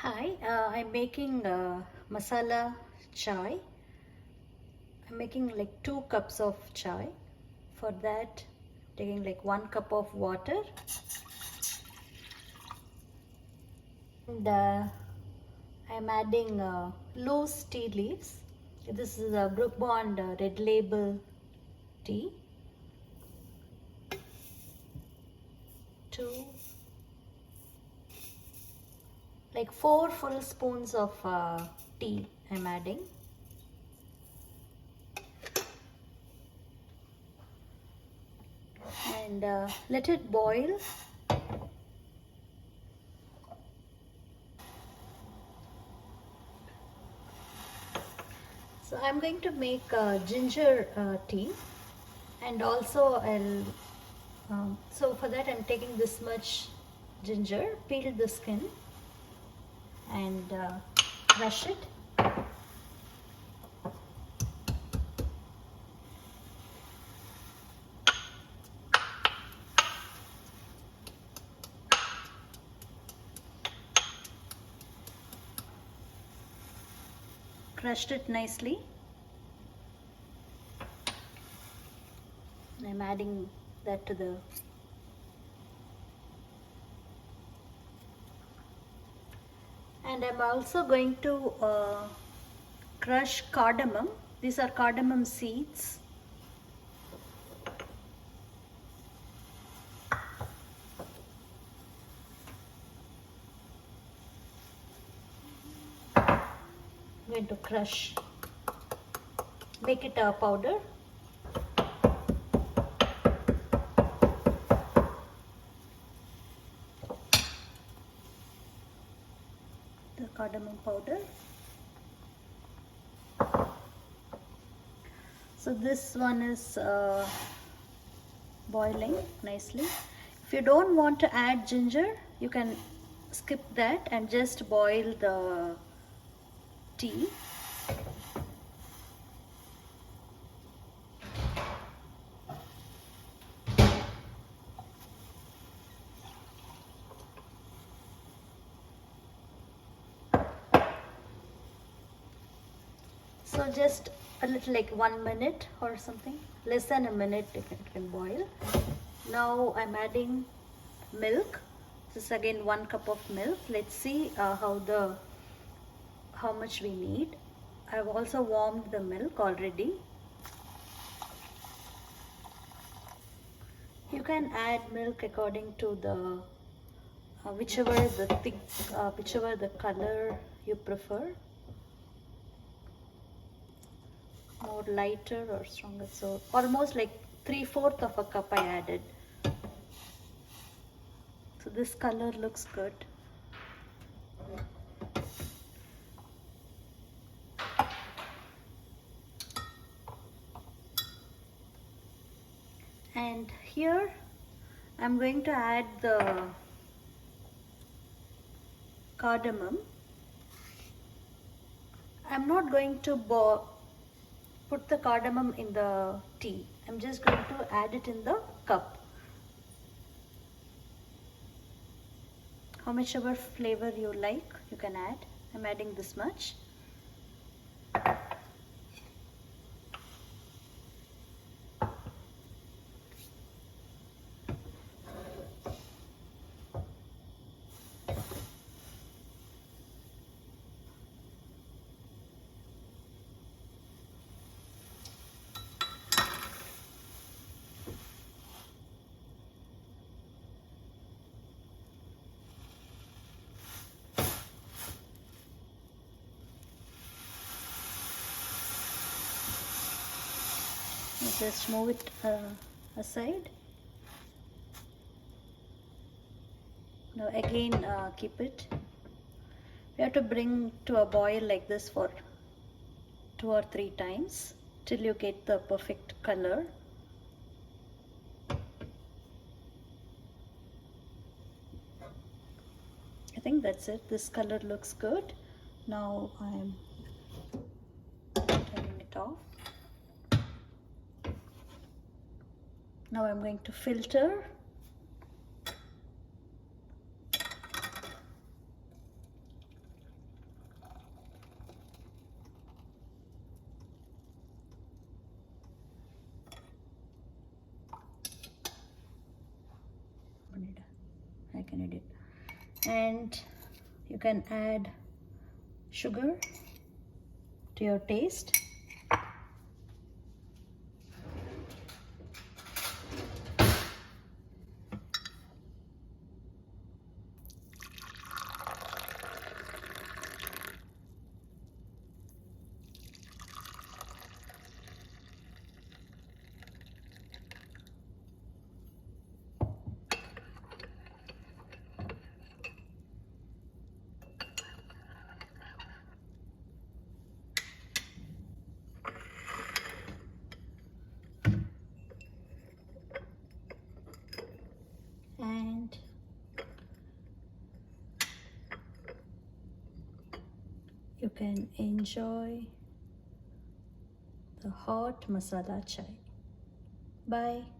Hi, I'm making masala chai. I'm making like 2 cups of chai. For that, taking like 1 cup of water, and I'm adding loose tea leaves. This is a Brook Bond Red Label tea. 2, like 4 full spoons of tea I'm adding. And let it boil. So I'm going to make ginger tea, and also so for that I'm taking this much ginger, peel the skin and crush it. Crushed it nicely. I'm adding that to the and I'm also going to crush cardamom. These are cardamom seeds. I'm going to crush, make it a powder. The cardamom powder. So this one is boiling nicely. If you don't want to add ginger, you can skip that and just boil the tea. So just a little, like 1 minute or something, less than a minute it can boil. Now I'm adding milk. This is again 1 cup of milk. Let's see how much we need. I've also warmed the milk already. You can add milk according to the whichever the color you prefer, more lighter or stronger. So almost like 3/4 of a cup I added. So this color looks good. And here I'm going to add the cardamom. I'm not going to put the cardamom in the tea. I'm just going to add it in the cup. How much ever flavor you like, you can add. I'm adding this much. Just move it aside. Now again keep it. We have to bring to a boil like this for 2 or 3 times till you get the perfect color. I think that's it. This color looks good. Now I'm turning it off. Now I'm going to filter. I can edit. And you can add sugar to your taste. And you can enjoy the hot masala chai. Bye.